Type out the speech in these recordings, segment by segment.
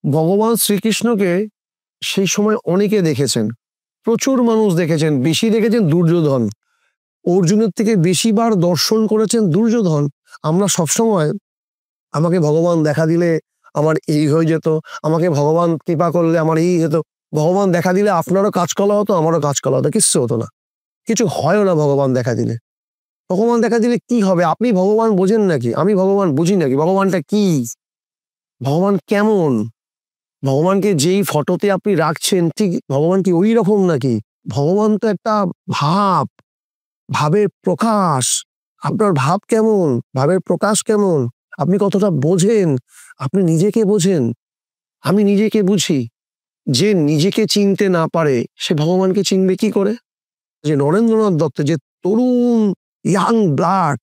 ভগবান শ্রীকৃষ্ণকে সেই সময় অনেকে দেখেছেন, প্রচুর মানুষ দেখেছেন। বেশি দেখেছেন দুর্যোধন, অর্জুনের থেকে বেশিবার দর্শন করেছেন দুর্যোধন। আমরা সবসময় আমাকে ভগবান দেখা দিলে আমার এই হয়ে যেত, আমাকে ভগবান কৃপা করলে আমার এই হতো, ভগবান দেখা দিলে আপনারও কাজ করা হতো, আমারও কাজ করা হতো। কিচ্ছু হতো না, কিছু হয় না। ভগবান দেখা দিলে, ভগবান দেখা দিলে কি হবে? আপনি ভগবান বোঝেন নাকি? আমি ভগবান বুঝি নাকি? ভগবানটা কি? ভগবান কেমন? ভগবানকে যেই ফটোতে আপনি রাখছেন ঠিক ভগবান কি ওই রকম নাকি? ভগবান তো একটা ভাব, ভাবের প্রকাশ। আপনার ভাব কেমন? ভাবের প্রকাশ কেমন? আপনি কতটা বোঝেন? আপনি নিজেকে বোঝেন? আমি নিজেকে বুঝি। যে নিজেকে চিনতে না পারে সে ভগবানকে চিনবে কি করে? যে নরেন্দ্রনাথ দত্ত, যে তরুণ ইয়াং ব্লাড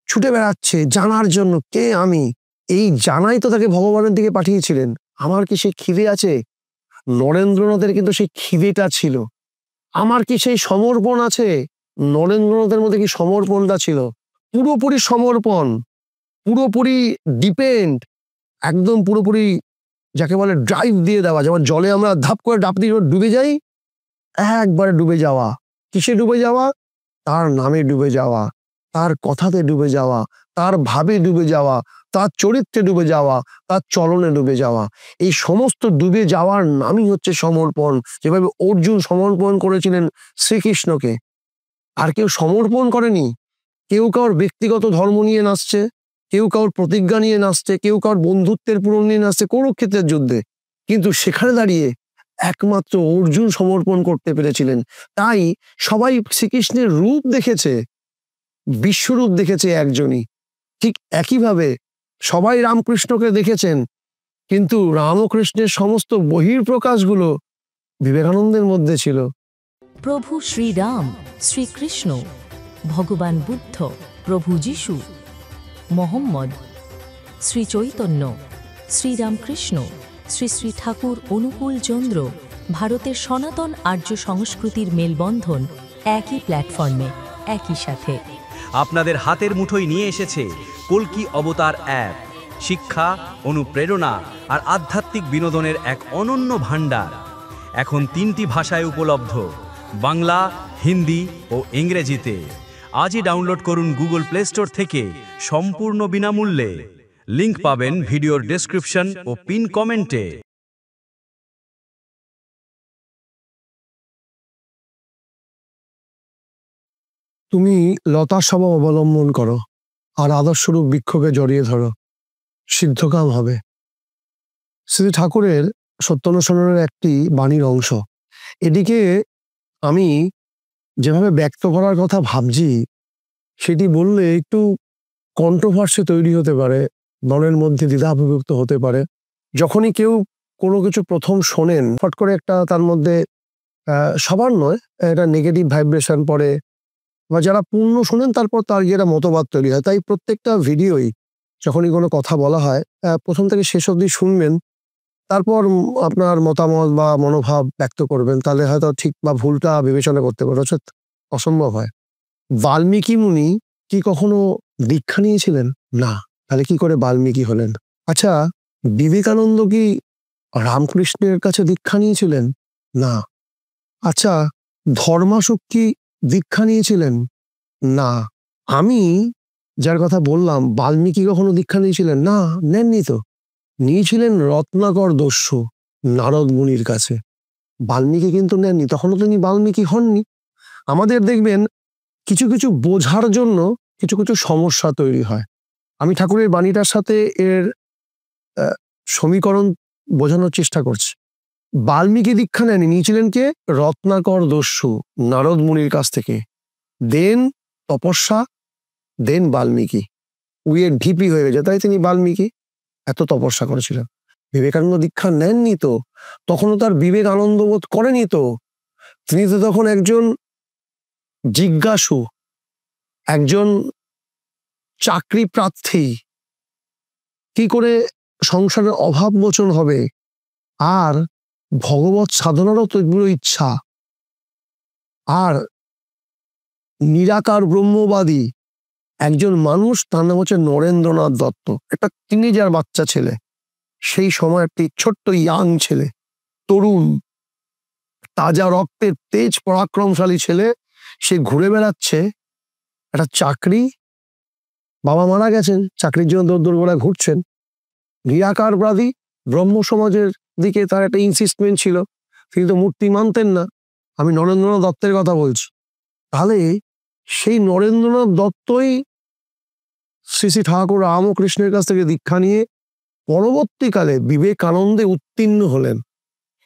ছুটে বেড়াচ্ছে জানার জন্য কে আমি, এই জানাই তো তাকে ভগবানের দিকে পাঠিয়েছিলেন। আমার কি সেই খিদে আছে? নরেন্দ্রনাথের কিন্তু সেই খিদেটা ছিল। আমার কি সেই সমর্পণ আছে? নরেন্দ্রনাথের মধ্যে কি সমর্পণটা ছিল? পুরোপুরি সমর্পণ, পুরোপুরি ডিপেন্ড, একদম পুরোপুরি যাকে বলে ড্রাইভ দিয়ে দেওয়া। যেমন জলে আমরা ধাপ করে ডাব দিয়ে ডুবে যাই, একবারে ডুবে যাওয়া। কিসে ডুবে যাওয়া? তার নামে ডুবে যাওয়া, তার কথাতে ডুবে যাওয়া, তার ভাবে ডুবে যাওয়া, তার চরিত্রে ডুবে যাওয়া, তার চলনে ডুবে যাওয়া। এই সমস্ত ডুবে যাওয়ার নামই হচ্ছে সমর্পণ। যেভাবে অর্জুন সমর্পণ করেছিলেন শ্রীকৃষ্ণকে। আর কেউ সমর্পণ করেনি। কেউ কারোর ব্যক্তিগত ধর্ম নিয়ে নাচছে, কেউ কারোর প্রতিজ্ঞা নিয়ে নাচছে, কেউ কারোর বন্ধুত্বের পূরণ নিয়ে নাচছে কুরুক্ষেত্রের যুদ্ধে। কিন্তু সেখানে দাঁড়িয়ে একমাত্র অর্জুন সমর্পণ করতে পেরেছিলেন। তাই সবাই শ্রীকৃষ্ণের রূপ দেখেছে, বিশ্বরূপ দেখেছে একজনই। ঠিক একইভাবে সবাই রামকৃষ্ণকে দেখেছেন, কিন্তু রামকৃষ্ণের সমস্ত বহির্প্রকাশগুলো বিবেকানন্দের মধ্যে ছিল। প্রভু শ্রীরাম, শ্রীকৃষ্ণ, ভগবান বুদ্ধ, প্রভু যিশু, মোহাম্মদ, শ্রী চৈতন্য, শ্রীরামকৃষ্ণ, শ্রী শ্রী ঠাকুর অনুকূল চন্দ্র, ভারতের সনাতন আর্য সংস্কৃতির মেলবন্ধন একই প্ল্যাটফর্মে, একই সাথে। আপনাদের হাতের মুঠোয় নিয়ে এসেছে কল্কি অবতার অ্যাপ। শিক্ষা, অনুপ্রেরণা আর আধ্যাত্মিক বিনোদনের এক অনন্য ভাণ্ডার। এখন 3টি ভাষায় উপলব্ধ: বাংলা, হিন্দি ও ইংরেজিতে। আজই ডাউনলোড করুন গুগল প্লে স্টোর থেকে সম্পূর্ণ বিনামূল্যে। লিংক পাবেন ভিডিওর ডেসক্রিপশন ও পিন কমেন্টে। তুমি লতার স্বভাব অবলম্বন করো আর আদর্শরূপ বৃক্ষকে জড়িয়ে ধরো, সিদ্ধকাম হবে। শ্রী ঠাকুরের সত্যানুসরণের একটি বাণীর অংশ। এদিকে আমি যেভাবে ব্যক্ত করার কথা ভাবছি, সেটি বললে একটু কন্ট্রোভার্সি তৈরি হতে পারে, মনের মধ্যে দ্বিধাবিভক্ত হতে পারে। যখনই কেউ কোনো কিছু প্রথম শোনেন, ফট করে একটা তার মধ্যে সবার নয়, একটা নেগেটিভ ভাইব্রেশন পড়ে, বা যারা পূর্ণ শোনেন তারপর তার একটা মতবাদ তৈরি হয়। তাই প্রত্যেকটা ভিডিওই যখনই কোনো কথা বলা হয়, প্রথম থেকে শেষ অবধি শুনবেন, তারপর আপনার মতামত বা মনোভাব ব্যক্ত করবেন। তাহলে হয়তো ঠিক বা ভুলটা বিবেচনা করতে পারবে। অসম্ভব হয়। বাল্মীকি মুনি কি কখনো দীক্ষা নিয়েছিলেন? না। তাহলে কি করে বাল্মীকি হলেন? আচ্ছা, বিবেকানন্দ কি রামকৃষ্ণের কাছে দীক্ষা নিয়েছিলেন? না। আচ্ছা, ধর্মাশোক কি দীক্ষা নিয়েছিলেন? না। আমি যার কথা বললাম, বাল্মীকি কখনো দীক্ষা নিয়েছিলেন? না, নেননি তো। নিয়েছিলেন রত্নাকর দস্যু নারদ মুনির কাছে। বাল্মীকি কিন্তু নেননি, তখনও তিনি বাল্মীকি হননি। আমাদের দেখবেন কিছু কিছু বোঝার জন্য কিছু কিছু সমস্যা তৈরি হয়। আমি ঠাকুরের বাণীটার সাথে এর সমীকরণ বোঝানোর চেষ্টা করছি। বাল্মীকি দীক্ষা নেননি, নিয়েছিলেন কে? রত্নাকর দস্যু নারদ মুনির কাছ থেকে। দেন তপস্যা, দেন বাল্মীকি। উইয়ের ঢিপি হয়ে গেছে, তাই তিনি বাল্মীকি। এত তপস্যা করেছিলেন। বিবেকানন্দ দীক্ষা নেননি তো, তখনও তার বিবেক আনন্দ বোধ করেনি তো। তিনি তো তখন একজন জিজ্ঞাসু, একজন চাকরি প্রার্থী। কি করে সংসারের অভাব মোচন হবে, আর ভগবত সাধনারও তীব্র ইচ্ছা, আর নিরাকার ব্রহ্মবাদী একজন মানুষ, তার নাম হচ্ছে নরেন্দ্রনাথ দত্ত। একটা টিনেজার বাচ্চা ছেলে, সেই সময় একটি ছোট্ট ইয়াং ছেলে, তরুণ, তাজা রক্তের তেজ পরাক্রমশালী ছেলে, সে ঘুরে বেড়াচ্ছে। একটা চাকরি, বাবা মারা গেছেন, চাকরির জন্য দৌড় দৌড় করে ঘুরছেন। নিরাকারবাদী ব্রহ্ম সমাজের দিকে তার একটা ইনসিস্টমেন্ট ছিল, তিনি তো মূর্তি মানতেন না। আমি নরেন্দ্রনাথ দত্তের কথা বলছি। তাহলে সেই নরেন্দ্রনাথ দত্তই শ্রী শ্রী ঠাকুর রামকৃষ্ণের কাছ থেকে দীক্ষা নিয়ে পরবর্তীকালে বিবেকানন্দে উত্তীর্ণ হলেন।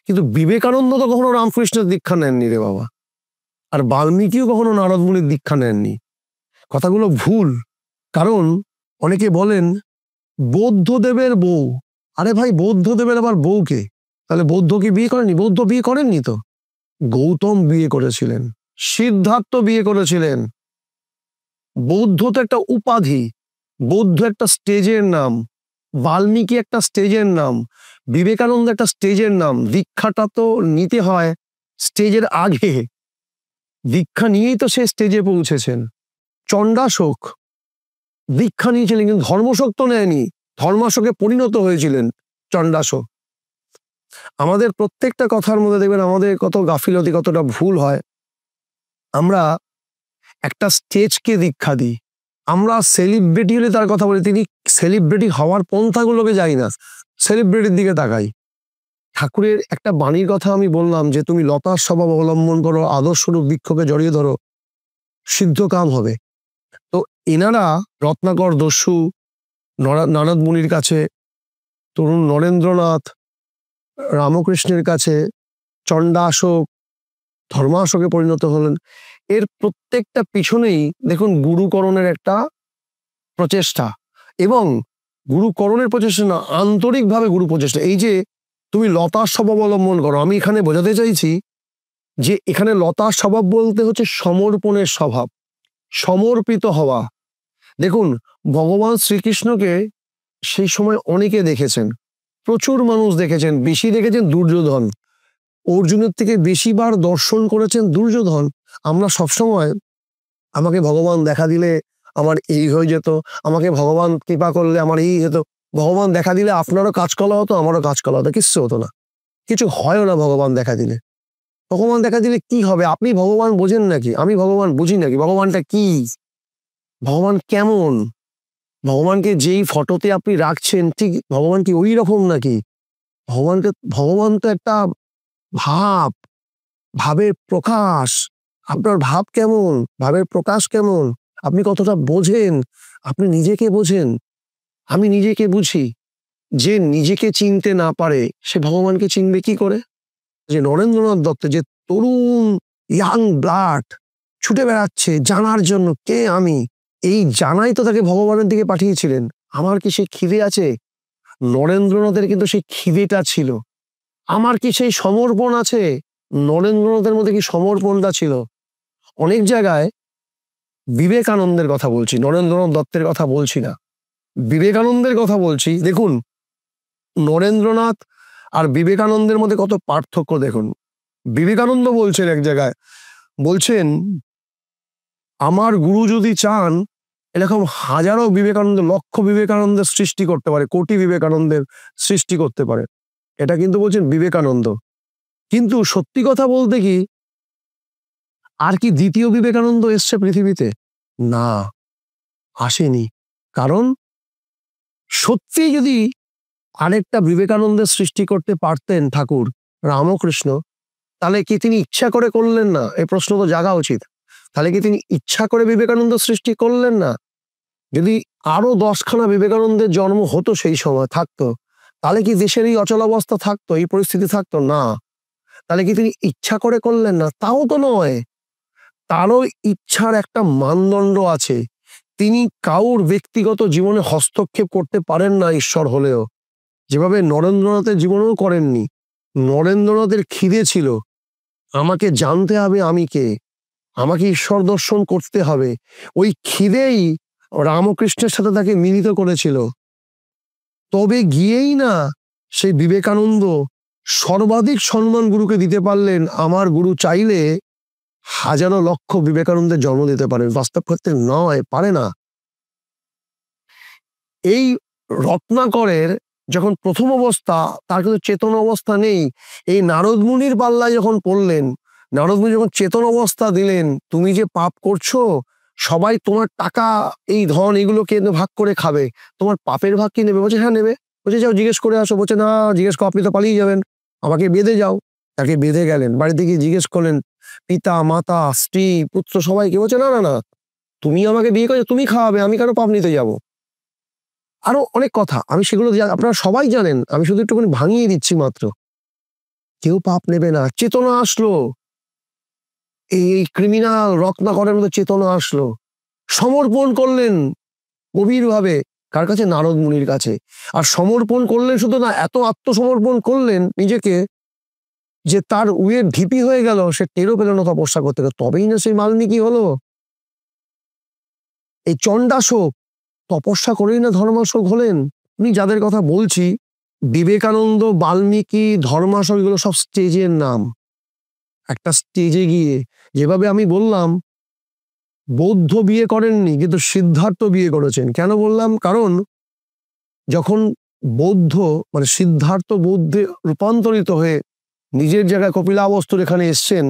কিন্তু বিবেকানন্দ তো কখনো রামকৃষ্ণের দীক্ষা নেননি রে বাবা, আর বাল্মীকিও কখনো নারদ মুনির দীক্ষা নেননি। কথাগুলো ভুল। কারণ অনেকে বলেন বৌদ্ধদেবের বউ। আরে ভাই, বৌদ্ধদেবের আবার বউকে? তাহলে বৌদ্ধ কি বিয়ে করেনি? বৌদ্ধ বিয়ে করেননি তো। গৌতম বিয়ে করেছিলেন, সিদ্ধার্থ বিয়ে করেছিলেন। বৌদ্ধ তো একটা উপাধি, বৌদ্ধ একটা স্টেজের নাম, বাল্মীকি একটা স্টেজের নাম, বিবেকানন্দ একটা স্টেজের নাম। দীক্ষাটা তো নিতে হয় স্টেজের আগে, দীক্ষা নিয়েই তো সে স্টেজে পৌঁছেছেন। চণ্ডাশোক দীক্ষা নিয়েছিলেন কিন্তু ধর্মশোক তো নেয়নি, ধর্মাশোকে পরিণত হয়েছিলেন চণ্ডাশোক। আমাদের প্রত্যেকটা কথার মধ্যে দেখবেন আমাদের কত গাফিলতি, কতটা ভুল হয়। আমরা একটা স্টেজকে দীক্ষা দিই, আমরা সেলিব্রিটি হলে তার কথা বলি, তিনি সেলিব্রিটি হওয়ার পন্থাগুলোকে যাই না, সেলিব্রিটির দিকে তাকাই। ঠাকুরের একটা বাণীর কথা আমি বললাম যে তুমি লতার স্বভাব অবলম্বন করো, আদর্শরূপ বৃক্ষকে জড়িয়ে ধরো, সিদ্ধ কাম হবে। তো এনারা রত্নাকর দস্যু নারদ মুনির কাছে, তরুণ নরেন্দ্রনাথ রামকৃষ্ণের কাছে, চণ্ডাশোক ধর্মাশোকে পরিণত হলেন। এর প্রত্যেকটা পিছনেই দেখুন গুরুকরণের একটা প্রচেষ্টা, এবং গুরুকরণের প্রচেষ্টা না, আন্তরিকভাবে গুরু প্রচেষ্টা। এই যে তুমি লতার স্বভাব অবলম্বন করো, আমি এখানে বোঝাতে চাইছি যে এখানে লতার স্বভাব বলতে হচ্ছে সমর্পণের স্বভাব, সমর্পিত হওয়া। দেখুন ভগবান শ্রীকৃষ্ণকে সেই সময় অনেকে দেখেছেন, প্রচুর মানুষ দেখেছেন, বেশি দেখেছেন দুর্যোধন। অর্জুনের থেকে বেশিবার দর্শন করেছেন দুর্যোধন। আমরা সবসময় আমাকে ভগবান দেখা দিলে আমার এই হয়ে যেত, আমাকে ভগবান কৃপা করলে আমার এই যেত, ভগবান দেখা দিলে আপনারও কাজ করা হতো, আমারও কাজ করা হতো। কিচ্ছু হতো না, কিছু হয় না ভগবান দেখা দিলে। ভগবান দেখা দিলে কি হবে? আপনি ভগবান বোঝেন নাকি? আমি ভগবান বুঝি নাকি? ভগবানটা কি? ভগবান কেমন? ভগবানকে যেই ফটোতে আপনি রাখছেন ঠিক ভগবান কি ওই রকম নাকি? ভগবান তো একটা ভাব, ভাবের প্রকাশ। আপনার ভাব কেমন, ভাবের প্রকাশ কেমন, আপনি কতটা বোঝেন, আপনি নিজেকে বোঝেন, আমি নিজেকে বুঝি। যে নিজেকে চিনতে না পারে সে ভগবানকে চিনবে কি করে? যে নরেন্দ্রনাথ দত্ত, যে তরুণ ইয়াং ব্লাড ছুটে বেড়াচ্ছে জানার জন্য কে আমি, এই জানাই তো তাকে ভগবানের দিকে পাঠিয়েছিলেন। আমার কি সেই খিদে আছে? নরেন্দ্রনাথের কিন্তু সেই খিদেটা ছিল। আমার কি সেই সমর্পণ আছে? নরেন্দ্রনাথের মধ্যে কি সমর্পণটা ছিল? অনেক জায়গায় বিবেকানন্দের কথা বলছি, নরেন্দ্রনাথ দত্তের কথা বলছি না, বিবেকানন্দের কথা বলছি। দেখুন নরেন্দ্রনাথ আর বিবেকানন্দের মধ্যে কত পার্থক্য দেখুন। বিবেকানন্দ বলছেন এক জায়গায়, বলছেন আমার গুরু যদি চান এরকম হাজারো বিবেকানন্দ, লক্ষ বিবেকানন্দের সৃষ্টি করতে পারে, কোটি বিবেকানন্দের সৃষ্টি করতে পারে। এটা কিন্তু বলছেন বিবেকানন্দ। কিন্তু সত্যি কথা বলতে কি, আর কি দ্বিতীয় বিবেকানন্দ এসছে পৃথিবীতে? না, আসেনি। কারণ সত্যি যদি আরেকটা বিবেকানন্দের সৃষ্টি করতে পারতেন ঠাকুর রামকৃষ্ণ, তাহলে কি তিনি ইচ্ছা করে করলেন না? এই প্রশ্ন তো জাগা উচিত। তাহলে কি তিনি ইচ্ছা করে বিবেকানন্দ সৃষ্টি করলেন না? যদি আরো 10খানা বিবেকানন্দের জন্ম হতো সেই সময় থাকতো, তাহলে কি দেশের এই অচলাবস্থা থাকতো, এই পরিস্থিতি থাকতো না? তাহলে কি তিনি ইচ্ছা করে করলেন না? তাও তো নয়, তারও ইচ্ছার একটা মানদণ্ড আছে। তিনি কাউর ব্যক্তিগত জীবনে হস্তক্ষেপ করতে পারেন না ঈশ্বর হলেও, যেভাবে নরেন্দ্রনাথের জীবনেও করেননি। নরেন্দ্রনাথের খিদে ছিল, আমাকে জানতে হবে আমি কে, আমাকে ঈশ্বর দর্শন করতে হবে। ওই খিদেই রামকৃষ্ণের সাথে তাকে মিলিত করেছিল। তবে গিয়েই না সেই বিবেকানন্দ সর্বাধিক সম্মান গুরুকে দিতে পারলেন। আমার গুরু চাইলে হাজারো লক্ষ বিবেকানন্দের জন্ম দিতে পারেন, বাস্তব ক্ষেত্রে নয়, পারে না। এই রত্নাকরের যখন প্রথম অবস্থা, তার কিন্তু চেতন অবস্থা নেই। এই নারদ মুনির পাল্লায় যখন পড়লেন, নারদ মুনি যখন চেতন অবস্থা দিলেন, তুমি যে পাপ করছো, সবাই তোমার টাকা, এই ধন, এগুলোকে ভাগ করে খাবে, তোমার পাপের ভাগ কি নেবে? বলছে হ্যাঁ নেবে। বলছে যাও জিজ্ঞেস করে আসো। বলছে না, জিজ্ঞেস করো, আপনি তো পালিয়ে যাবেন, আমাকে বেঁধে যাও। তাকে বেঁধে গেলেন, বাড়িতে গিয়ে জিজ্ঞেস করলেন পিতা, মাতা, স্ত্রী, পুত্র সবাইকে। বলছে না না না, তুমি আমাকে বিয়ে করেছো, তুমি খাওয়াবে, আমি কেন পাপ নিতে যাব? আরো অনেক কথা, আমি সেগুলো আপনারা সবাই জানেন, আমি শুধু একটুখানি ভাঙিয়ে দিচ্ছি মাত্র। কেউ পাপ নেবে না। চেতনা আসলো, এই ক্রিমিনাল রত্নাকরের মতো চেতনা আসলো, সমর্পণ করলেন গভীরভাবে। কার কাছে? নারদ মুনির কাছে। আর সমর্পণ করলেন শুধু না, এত আত্মসমর্পণ করলেন নিজেকে যে তার উয়ের ঢিপি হয়ে গেল, সে টেরও পেল না তপস্যা করতে গেলে। তবেই না সেই বাল্মীকি হলো। এই চণ্ডাশোক তপস্যা করেই না ধর্মাশোক হলেন। উনি যাদের কথা বলছি, বিবেকানন্দ, বাল্মীকি, ধর্মাশোক, এগুলো সব স্টেজের নাম। একটা স্টেজে গিয়ে, যেভাবে আমি বললাম, বৌদ্ধ বিয়ে করেননি, কিন্তু সিদ্ধার্থ বিয়ে করেছেন। কেন বললাম? কারণ যখন বৌদ্ধ মানে সিদ্ধার্থ বৌদ্ধে রূপান্তরিত হয়ে নিজের জায়গায় কপিলাবস্তুর এখানে এসছেন,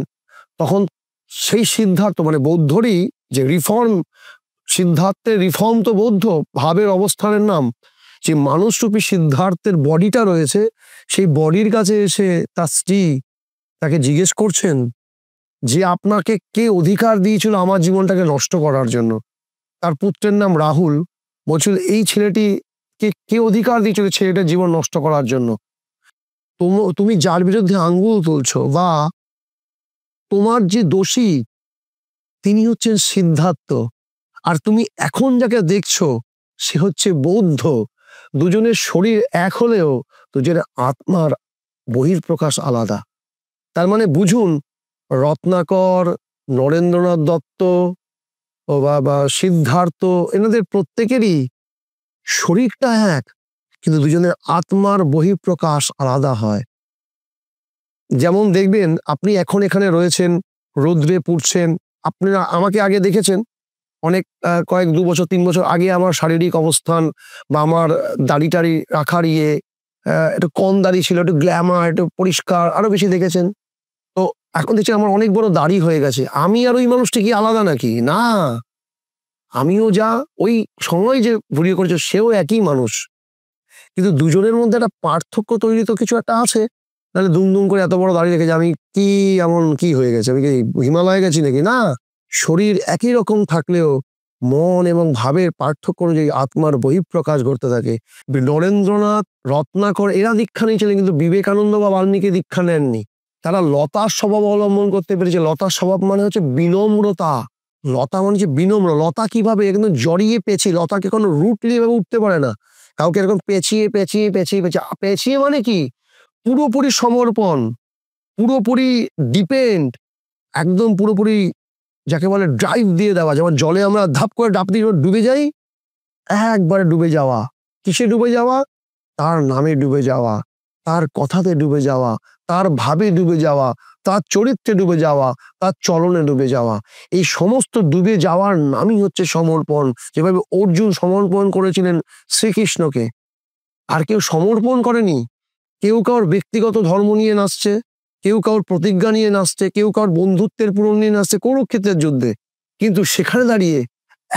তখন সেই সিদ্ধার্থ মানে বৌদ্ধরই যে রিফর্ম, সিদ্ধার্থের রিফর্ম তো বৌদ্ধ ভাবের অবস্থানের নাম। যে মানুষরূপী সিদ্ধার্থের বডিটা রয়েছে, সেই বডির কাছে এসে তার স্ত্রী তাকে জিজ্ঞেস করছেন যে আপনাকে কে অধিকার দিয়েছিল আমার জীবনটাকে নষ্ট করার জন্য? তার পুত্রের নাম রাহুল। বলছিল এই ছেলেটি কে অধিকার দিয়েছিল ছেলেটার জীবন নষ্ট করার জন্য? তুমি যার বিরুদ্ধে আঙ্গুল তুলছো, বা তোমার যে দোষী তিনি হচ্ছেন সিদ্ধার্থ, আর তুমি এখন যাকে দেখছো সে হচ্ছে বৌদ্ধ। দুজনের শরীর এক হলেও দুজনের আত্মার বহির্প্রকাশ আলাদা। তার মানে বুঝুন, রত্নাকর, নরেন্দ্রনাথ দত্ত বা সিদ্ধার্থ, এনাদের প্রত্যেকেরই শরীরটা এক, কিন্তু দুজনের আত্মার বহিঃপ্রকাশ আলাদা হয়। যেমন দেখবেন, আপনি এখন এখানে রয়েছেন, রৌদ্রে পুড়ছেন, আপনারা আমাকে আগে দেখেছেন অনেক কয়েক 2 বছর 3 বছর আগে আমার শারীরিক অবস্থান বা আমার দাড়ি টাড়ি রাখার একটু কম দাড়ি ছিল, একটু গ্ল্যামার, একটু পরিষ্কার, আরো বেশি দেখেছেন। তো এখন দেখছি আমার অনেক বড় দাড়ি হয়ে গেছে। আমি আর ওই মানুষটি কি আলাদা নাকি? না, আমিও যা ওই সময় যে ভিডিও করেছে সেও একই মানুষ, কিন্তু দুজনের মধ্যে একটা পার্থক্য তৈরি তো কিছু একটা আছে। তাহলে দুম করে এত বড় দাড়ি রেখেছে, আমি কি এমন কি হয়ে গেছে? আমি কি হিমালয়ে গেছি নাকি? না, শরীর একই রকম থাকলেও মন এবং ভাবের পার্থক্য অনুযায়ী আত্মার বহিঃপ্রকাশ ঘটতে থাকে। নরেন্দ্রনাথ, রত্নাকর এরা দীক্ষা নিয়েছিলেন, কিন্তু বিবেকানন্দ বা বাল্মীকি দীক্ষা নেননি। তারা লতার স্বভাব অবলম্বন করতে পেরেছে। লতার স্বভাব মানে হচ্ছে বিনম্রতা। লতা মানে হচ্ছে বিনম্র। লতা কিভাবে? একদম জড়িয়ে পেঁচিয়ে, লতাকে কোনো রুটলি ভাবে উঠতে পারে না, কাউকে এরকম পেঁচিয়ে পেঁচিয়ে পেঁচিয়ে পেঁচিয়ে পেঁচিয়ে মানে কি? পুরোপুরি সমর্পণ, পুরোপুরি ডিপেন্ড, একদম পুরোপুরি যাকে বলে ড্রাইভ দিয়ে দেওয়া। যেমন জলে আমরা ধাপ করে ডাব দিয়ে ডুবে যাই, একবারে ডুবে যাওয়া। কিসে ডুবে যাওয়া? তার নামে ডুবে যাওয়া, তার কথাতে ডুবে যাওয়া, তার ভাবে ডুবে যাওয়া, তার চরিত্রে ডুবে যাওয়া, তার চলনে ডুবে যাওয়া। এই সমস্ত ডুবে যাওয়ার নামই হচ্ছে সমর্পণ। যেভাবে অর্জুন সমর্পণ করেছিলেন শ্রীকৃষ্ণকে। আর কেউ সমর্পণ করেনি। কেউ কারোর ব্যক্তিগত ধর্ম নিয়ে নাচছে, কেউ কারোর প্রতিজ্ঞা নিয়ে নাচছে, কেউ কারোর বন্ধুত্বের পূরণ নিয়ে নাচছে কুরুক্ষেত্রের যুদ্ধে, কিন্তু সেখানে দাঁড়িয়ে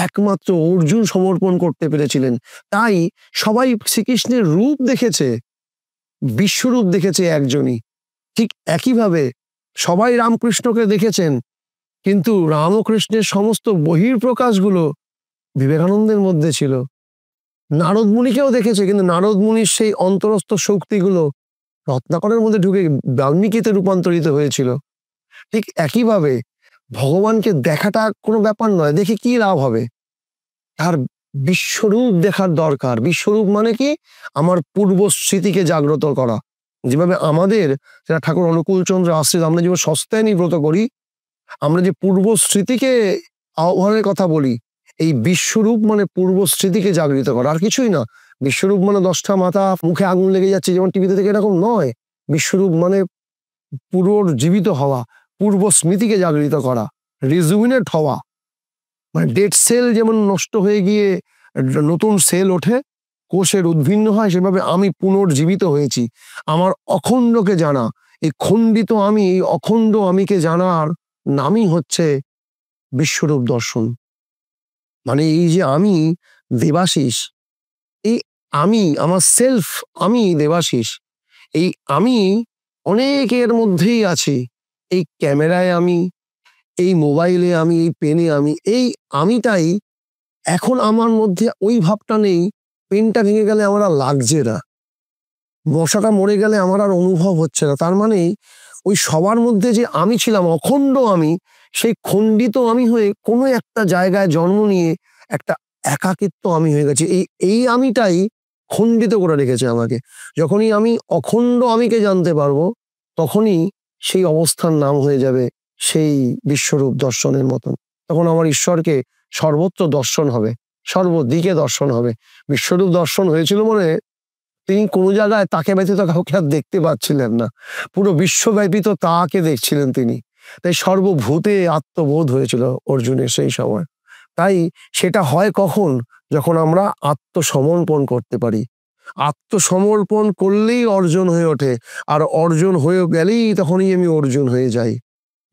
একমাত্র অর্জুন সমর্পণ করতে পেরেছিলেন। তাই সবাই শ্রীকৃষ্ণের রূপ দেখেছে, বিশ্বরূপ দেখেছে একজনই। ঠিক একইভাবে সবাই রামকৃষ্ণকে দেখেছেন, কিন্তু রামকৃষ্ণের সমস্ত বহির্প্রকাশগুলো বিবেকানন্দের মধ্যে ছিল। নারদ মুনিকেও দেখেছে, কিন্তু নারদ মুনির সেই অন্তরস্থ শক্তিগুলো রত্নাকরের মধ্যে ঢুকে বাল্মীকিতে রূপান্তরিত হয়েছিল। ঠিক একইভাবে ভগবানকে দেখাটা কোনো ব্যাপার নয়, দেখে কি লাভ হবে? তার বিশ্বরূপ দেখার দরকার। বিশ্বরূপ মানে কি? আমার পূর্ব স্মৃতিকে জাগ্রত করা। যেভাবে আমাদের যারা ঠাকুর অনুকূলচন্দ্র আশ্রিত, আমরা যেভাবে সস্তায়নী ব্রত করি, আমরা যে পূর্ব স্মৃতিকে আহ্বানের কথা বলি, এই বিশ্বরূপ মানে পূর্ব স্মৃতিকে জাগরিত করা, আর কিছুই না। বিশ্বরূপ মানে 10টা মাথা, মুখে আগুন লেগে যাচ্ছে যেমন টিভিতে থেকে, এরকম নয়। বিশ্বরূপ মানে পুনর্জীবিত হওয়া, পূর্ব স্মৃতিকে জাগরিত করা, রিজুমিনেট হওয়া। মানে ডেড সেল যেমন নষ্ট হয়ে গিয়ে নতুন সেল ওঠে, কোষের উদ্ভিন্ন হয় সেভাবে আমি পুনর্জীবিত হয়েছি। আমার অখণ্ডকে জানা, এই খণ্ডিত আমি, এই অখণ্ড আমিকে জানার নামই হচ্ছে বিশ্বরূপ দর্শন। মানে এই যে আমি দেবাশিস, এই আমি আমার সেলফ, আমি দেবাশিস, এই আমি অনেকের মধ্যেই আছি। এই ক্যামেরায় আমি, এই মোবাইলে আমি, এই পেনে আমি, এই আমিটাই এখন আমার মধ্যে ওই ভাবটা নেই। পেনটা ভেঙে গেলে আমার আর লাগছে না, মশাটা মরে গেলে আমার আর অনুভব হচ্ছে না। তার মানে ওই সবার মধ্যে যে আমি ছিলাম, অখণ্ড আমি, সেই খণ্ডিত আমি হয়ে কোনো একটা জায়গায় জন্ম নিয়ে একটা একাকিত্ব আমি হয়ে গেছে। এই আমিটাই খণ্ডিত করে রেখেছে আমাকে। যখনই আমি অখণ্ড আমিকে জানতে পারবো, তখনই সেই অবস্থার নাম হয়ে যাবে সেই বিশ্বরূপ দর্শনের মতন। তখন আমার ঈশ্বরকে সর্বত্র দর্শন হবে, সর্বদিকে দর্শন হবে। বিশ্বরূপ দর্শন হয়েছিল মানে তিনি কোনো জায়গায় তাকে ব্যতীত কাউকে আর দেখতে পাচ্ছিলেন না, পুরো বিশ্বব্যাপী তো তাকে দেখছিলেন তিনি। তাই সর্বভূতে আত্মবোধ হয়েছিল অর্জুনের সেই সময়। তাই সেটা হয় কখন? যখন আমরা আত্মসমর্পণ করতে পারি। আত্মসমর্পণ করলেই অর্জন হয়ে ওঠে, আর অর্জন হয়ে গেলেই তখনই আমি অর্জুন হয়ে যাই।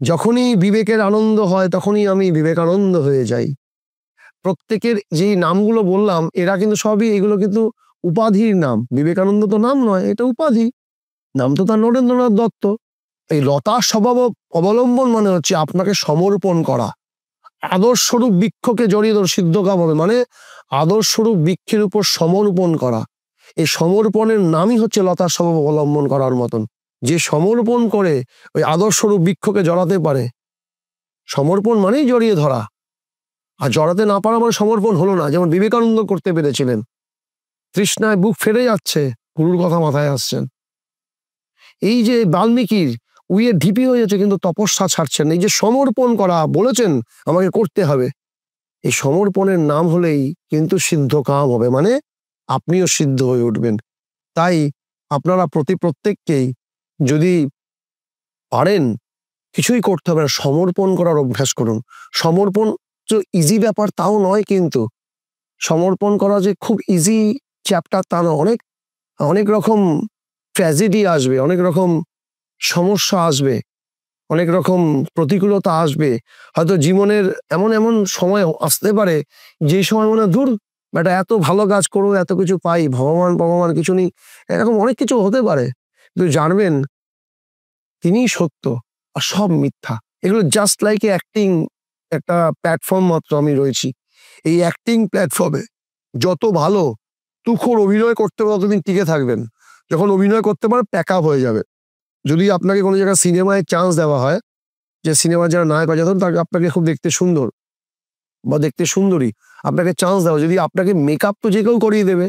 যখনই বিবেকের আনন্দ হয় তখনই আমি বিবেকানন্দ হয়ে যাই। প্রত্যেকের যেই নামগুলো বললাম এরা কিন্তু সবই, এগুলো কিন্তু উপাধির নাম। বিবেকানন্দ তো নাম নয়, এটা উপাধি। নাম তো তার নরেন্দ্রনাথ দত্ত। এই লতা স্বভাব অবলম্বন মানে হচ্ছে আপনাকে সমর্পণ করা। আদর্শরূপ বৃক্ষকে জড়িয়ে ধরে সিদ্ধ কাম হবে, মানে আদর্শরূপ বৃক্ষের উপর সমর্পণ করা। এই সমর্পণের নামই হচ্ছে লতার স্বভাব অবলম্বন করার মতন। যে সমর্পণ করে ওই আদর্শরূপ বৃক্ষকে জড়াতে পারে, সমর্পণ মানেই জড়িয়ে ধরা। আর জড়াতে না পারা মানে সমর্পণ হলো না। যেমন বিবেকানন্দ করতে পেরেছিলেন। তৃষ্ণায় বুক ফেরে যাচ্ছে, গুরুর কথা মাথায় আসছেন। এই যে বাল্মীকির উইয়ে ঢিপি হয়ে যাচ্ছে কিন্তু তপস্যা ছাড়ছেন। এই যে সমর্পণ করা বলেছেন আমাকে করতে হবে, এই সমর্পণের নাম হলেই কিন্তু সিদ্ধ কাম হবে, মানে আপনিও সিদ্ধ হয়ে উঠবেন। তাই আপনারা প্রত্যেককেই যদি পারেন, কিছুই করতে হবে না, সমর্পণ করার অভ্যাস করুন। সমর্পণ তো ইজি ব্যাপার তাও নয়, কিন্তু সমর্পণ করা যে খুব ইজি চ্যাপ্টার তা নয়। অনেক রকম ট্র্যাজেডি আসবে, অনেক রকম সমস্যা আসবে, অনেক রকম প্রতিকূলতা আসবে। হয়তো জীবনের এমন এমন সময় আসতে পারে যে সময় মনে দূর বেটা এত ভালো কাজ করো, এত কিছু পাই, ভগবান কিছু নেই, এরকম অনেক কিছু হতে পারে। কিন্তু জানবেন তিনিই সত্য আর সব মিথ্যা। এগুলো জাস্ট লাইক এ অ্যাক্টিং, একটা প্ল্যাটফর্ম মাত্র আমি রয়েছি। এই অ্যাক্টিং প্ল্যাটফর্মে যত ভালো তুখোড় অভিনয় করতে পারো ততদিন টিকে থাকবেন। যখন অভিনয় করতে পারো প্যাক আপ হয়ে যাবে। যদি আপনাকে কোনো জায়গায় সিনেমায় চান্স দেওয়া হয়, যে সিনেমার যারা নায়ক আছে তাকে আপনাকে খুব দেখতে সুন্দর বা দেখতে সুন্দরী, আপনাকে চান্স দেওয়া, যদি আপনাকে মেকআপ তো যে কেউ করিয়ে দেবে,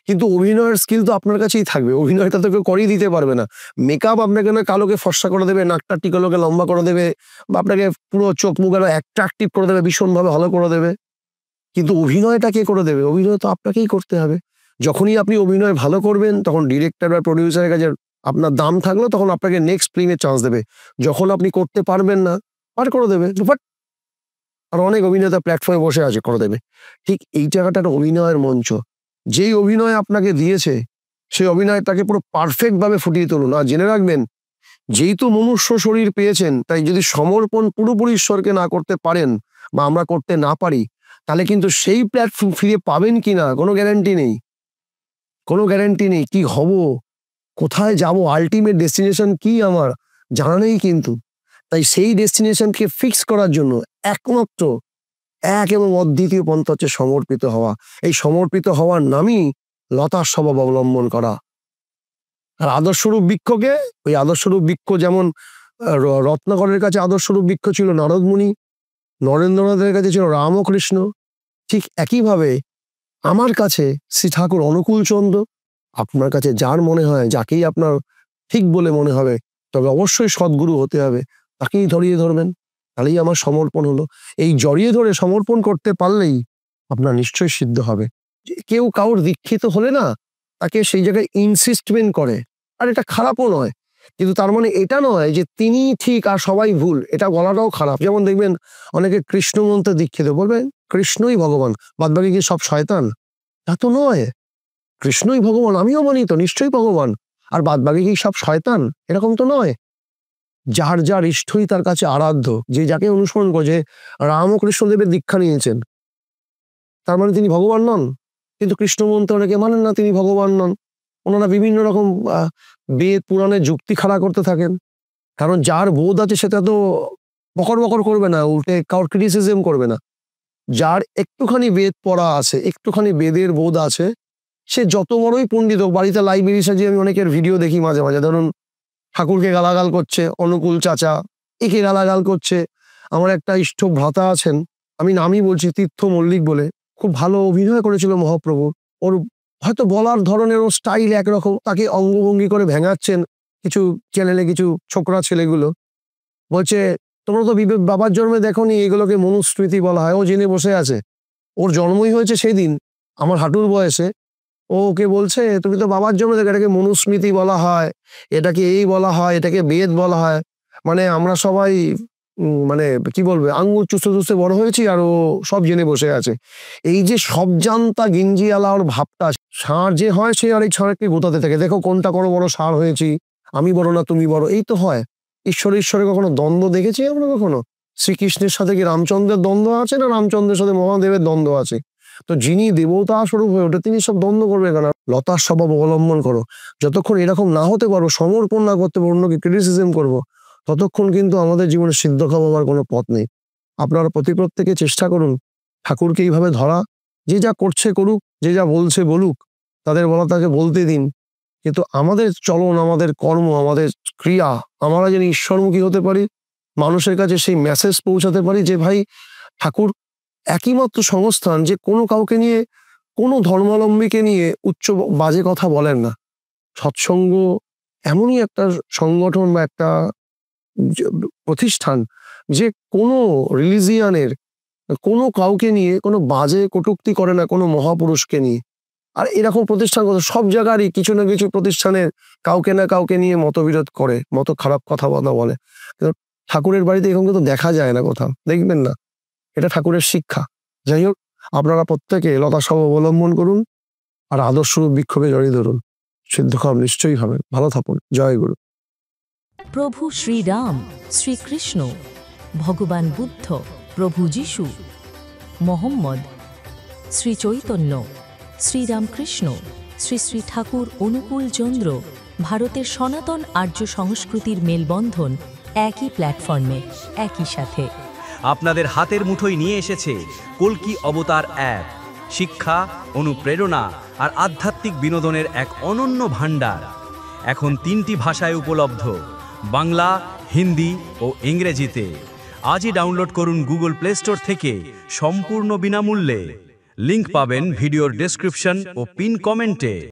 কিন্তু অভিনয়ের স্কিল তো আপনার কাছেই থাকবে। অভিনয়টা তো কেউ করিয়ে দিতে পারবে না। মেকআপ আপনাকে না কালোকে ফর্সা করে দেবে, নাকটা টিকলোকে লম্বা করে দেবে, বা আপনাকে পুরো চোখ মুখ আরো অ্যাট্রাকটিভ করে দেবে, ভীষণভাবে ভালো করে দেবে, কিন্তু অভিনয়টা কে করে দেবে? অভিনয় তো আপনাকেই করতে হবে। যখনই আপনি অভিনয় ভালো করবেন তখন ডিরেক্টর বা প্রডিউসারের কাছে আপনার দাম থাকলো, তখন আপনাকে নেক্সট ফিল্মে চান্স দেবে। যখন আপনি করতে পারবেন না, পার করে দেবে, বাট আর অনেক অভিনেতা প্ল্যাটফর্মে বসে আছে, করে দেবে। ঠিক এই জায়গাটা একটা অভিনয়ের মঞ্চ। যেই অভিনয় আপনাকে দিয়েছে সেই অভিনয়টাকে পুরো পারফেক্ট ভাবে ফুটিয়ে তুলুন। আর জেনে রাখবেন, যেহেতু মনুষ্য শরীর পেয়েছেন, তাই যদি সমর্পণ পুরোপুরি ঈশ্বরকে না করতে পারেন বা আমরা করতে না পারি, তাহলে কিন্তু সেই প্ল্যাটফর্ম ফিরে পাবেন কিনা কোনো গ্যারান্টি নেই। কোনো গ্যারান্টি নেই। কি হব, কোথায় যাব, আলটিমেট ডেস্টিনেশন কি আমার জানা নেই। কিন্তু তাই সেই ডেস্টিনেশনকে ফিক্স করার জন্য একমাত্র এক এবং অদ্বিতীয় পন্থা হচ্ছে সমর্পিত হওয়া। এই সমর্পিত হওয়ার নামই লতার স্বভাব অবলম্বন করা। আর আদর্শরূপ বৃক্ষকে, ওই আদর্শরূপ বৃক্ষ যেমন রত্নাকরের কাছে আদর্শরূপ বৃক্ষ ছিল নারদমুনি, নরেন্দ্রনাথের কাছে ছিল রামকৃষ্ণ, ঠিক একইভাবে আমার কাছে শ্রী ঠাকুর অনুকূলচন্দ্র। আপনার কাছে যার মনে হয়, যাকেই আপনার ঠিক বলে মনে হবে, তবে অবশ্যই সদ্গুরু হতে হবে, তাকেই জড়িয়ে ধরবেন, তাহলেই আমার সমর্পণ হলো। এই জড়িয়ে ধরে সমর্পণ করতে পারলেই আপনার নিশ্চয়ই সিদ্ধ হবে। কেউ কাউর দীক্ষিত হলে না, তাকে সেই জায়গায় ইনসিস্টমেন্ট করে, আর এটা খারাপও নয়, কিন্তু তার মানে এটা নয় যে তিনি ঠিক আর সবাই ভুল, এটা বলাটাও খারাপ। যেমন দেখবেন অনেকে কৃষ্ণ মন্ত্রে দীক্ষিত, বলবেন কৃষ্ণই ভগবান, বাদবাকি কি সব শয়তান? তা তো নয়। কৃষ্ণই ভগবান, আমিও মানি তো নিশ্চয়ই ভগবান, আর বাদ বাকি কি সব শয়তান? এরকম তো নয়। যার যার ইষ্টই তার কাছে আরাধ্য, যে যাকে অনুসরণ করে, যে রামকৃষ্ণদেবের দীক্ষা নিয়েছেন, তার মানে তিনি ভগবান নন? কিন্তু কৃষ্ণ মন্ত্র অনেকে মানেন না তিনি ভগবান নন। ওনারা বিভিন্ন রকম বেদ পুরাণের যুক্তি খাড়া করতে থাকেন। কারণ যার বোধ আছে সেটা তো বকর বকর করবে না, উল্টে কারোর ক্রিটিসিজম করবে না। যার একটুখানি বেদ পড়া আছে, একটুখানি বেদের বোধ আছে, সে যত বড়ই পণ্ডিত হোক, বাড়িতে লাইব্রেরি সাজিয়ে আমি অনেকের ভিডিও দেখি মাঝে মাঝে, ধরুন ঠাকুরকে গালাগাল করছে, অনুকূল চাচা একে গালাগাল করছে। আমার একটা ইষ্ট ভ্রাতা আছেন, আমি নামই বলছি, তীর্থ মল্লিক বলে, খুব ভালো অভিনয় করেছিল মহাপ্রভু। ওর হয়তো বলার ধরনের, ওর স্টাইল একরকম, তাকে অঙ্গভঙ্গি করে ভেঙাচ্ছেন কিছু চ্যানেলে কিছু ছোকরা ছেলেগুলো, বলছে তোমরা তো বাবার জন্মে দেখোনি, এগুলোকে মনুস্মৃতি বলা হয়। ও জেনে বসে আছে, ওর জন্মই হয়েছে সেদিন আমার হাঁটুর বয়সে। ও ওকে বলছে তুমি তো বাবার জন্মে দেখো, এটাকে মনুস্মৃতি বলা হয়, এটাকে এই বলা হয়, এটাকে বেদ বলা হয়। মানে আমরা সবাই মানে কি বলবে, আঙ্গুর চুষতে চুষতে বড় হয়েছি, আর ও সব জেনে বসে আছে। এই যে সব জানতা গিঞ্জিয়ালা ওর ভাবটা, ষাঁড় যে হয় সে আর এই ষাঁড়কে গোতাতে থাকে, দেখো কোনটা বড় বড় ষাঁড় হয়েছি, আমি বড় না তুমি বড়, এই তো হয়। ঈশ্বরে কখনো দ্বন্দ্ব দেখেছি আমরা কখনো? শ্রীকৃষ্ণের সাথে কি রামচন্দ্রের দ্বন্দ্ব আছে, না রামচন্দ্রের সাথে মহাদেবের দ্বন্দ্ব আছে? তো যিনি দেবতা স্বরূপ হয়ে ওঠে তিনি সব দ্বন্দ্ব করবে কেন? লতার স্বভাব অবলম্বন করো। যতক্ষণ এরকম না হতে পারো, সমর্পণ না করতে পারো, অন্যকে ক্রিটিসিজম করবো, ততক্ষণ কিন্তু আমাদের জীবনে সিদ্ধ হওয়ার কোনো পথ নেই। আপনারা প্রত্যেকে চেষ্টা করুন ঠাকুরকে এইভাবে ধরা, যে যা করছে করুক, যে যা বলছে বলুক, তাদের বলা তাকে বলতে দিন। কিন্তু আমাদের চলন, আমাদের কর্ম, আমাদের ক্রিয়া, আমরা যেন ঈশ্বরমুখী হতে পারি, মানুষের কাছে সেই মেসেজ পৌঁছাতে পারি যে ভাই ঠাকুর একই মাত্র সংস্থান, যে কোনো কাউকে নিয়ে, কোনো ধর্মাবলম্বীকে নিয়ে উচ্চ বাজে কথা বলেন না। সৎসঙ্গ এমনই একটা সংগঠন বা একটা প্রতিষ্ঠান, যে কোনো রিলিজিয়ানের কোনো কাউকে নিয়ে কোনো বাজে কটূক্তি করে না, কোনো মহাপুরুষকে নিয়ে। আর এরকম প্রতিষ্ঠান সব জায়গারই কিছু না কিছু প্রতিষ্ঠানের কাউকে না কাউকে নিয়ে মতবিরোধ করে, মত খারাপ কথা বলে। কিন্তু ঠাকুরের বাড়িতে এরকম কিন্তু দেখা যায় না, কোথাও দেখবেন না। এটা ঠাকুরের শিক্ষা। যাই হোক, আপনারা প্রত্যেকে লতা সব অবলম্বন করুন, আর আদর্শ বিক্ষোভে জড়িয়ে ধরুন, সিদ্ধকাম নিশ্চয়ই হবে। ভালো থাকুন। জয় গুরু। প্রভু শ্রীরাম, শ্রীকৃষ্ণ, ভগবান বুদ্ধ, প্রভু যিশু, মোহাম্মদ, শ্রী চৈতন্য, শ্রীরামকৃষ্ণ, শ্রী শ্রী ঠাকুর অনুকূল চন্দ্র, ভারতের সনাতন আর্য সংস্কৃতির মেলবন্ধন, একই প্ল্যাটফর্মে, একই সাথে। আপনাদের হাতের মুঠোয় নিয়ে এসেছে কল্কি অবতার অ্যাপ। শিক্ষা, অনুপ্রেরণা আর আধ্যাত্মিক বিনোদনের এক অনন্য ভাণ্ডার। এখন 3টি ভাষায় উপলব্ধ, বাংলা, হিন্দি ও ইংরেজিতে। আজই ডাউনলোড করুন গুগল প্লে স্টোর থেকে সম্পূর্ণ বিনামূল্যে। লিংক পাবেন ভিডিওর ডেসক্রিপশন ও পিন কমেন্টে।